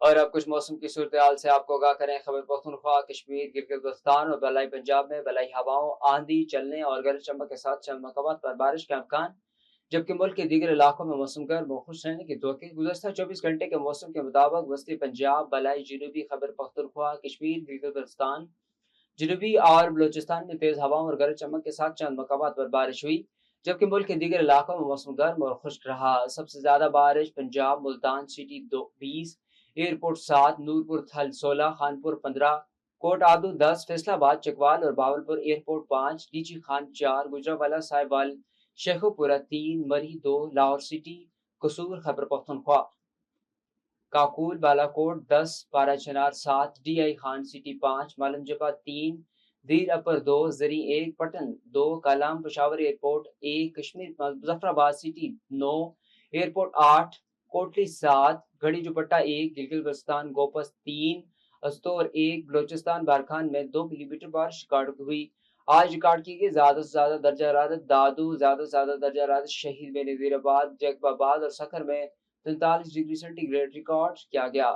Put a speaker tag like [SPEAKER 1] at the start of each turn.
[SPEAKER 1] اور اب کچھ موسم کی صورتحال سے آپ کو آگاہ کریں۔ خیبر پختونخوا، کشمیر، گلگت بلتستان اور بالائی پنجاب میں بالائی ہواؤں، آندھی چلنے اور گرج چمک کے ساتھ چند مقامات پر بارش کا امکان، جبکہ ملک کے دیگر علاقوں میں موسم گرم و خشک رہنے کی توقع۔ گزشتہ 24 گھنٹے کے موسم کے مطابق وسطی پنجاب، بالائی جنوبی خیبر پختونخوا، کشمیر، گلگت بلتستان، جنوبی اور بلوچستان میں تیز ہواؤں اور گرج چمک کے ساتھ چند مقامات پر بارش ہوئی، جبکہ ملک کے دیگر علاقوں میں موسم گرم اور خشک رہا۔ سب سے زیادہ بارش Punjab, Multan city 20، airport 7، Noorpur Thal 16، Khanpur 15، Kot Addu 10، Faisalabad, Chakwal اور Bahawalpur airport 5، DG Khan 4، Gujranwala, Sahiwal, Sheikhupura 3، Murree 2، Lahore city, Kasur Khyber Pakhtunkhwa, Kakul, Balakot 10، Parachinar 7، D I Khan city 5، Malam Jabba 3، Dir upper 2، زری 1، Pattan 2، Kalam Peshawar airport 1، Kashmir Muzaffarabad city 9، airport 8، Kotli 7، گھڑی دوپٹہ 1، گلگت بلتستان گوپس 3، استور 1، بلوچستان بارکھان میں 2 ملی میٹر بارش ریکارڈ ہوئی۔ آج ریکارڈ کی گئی زیادہ سے زیادہ درجہ حرارت دادو، زیادہ سے زیادہ درجہ حرارت شہید میں نذیر آباد، جیکب آباد اور سکھر میں 43 ڈگری سینٹی گریڈ ریکارڈ کیا گیا۔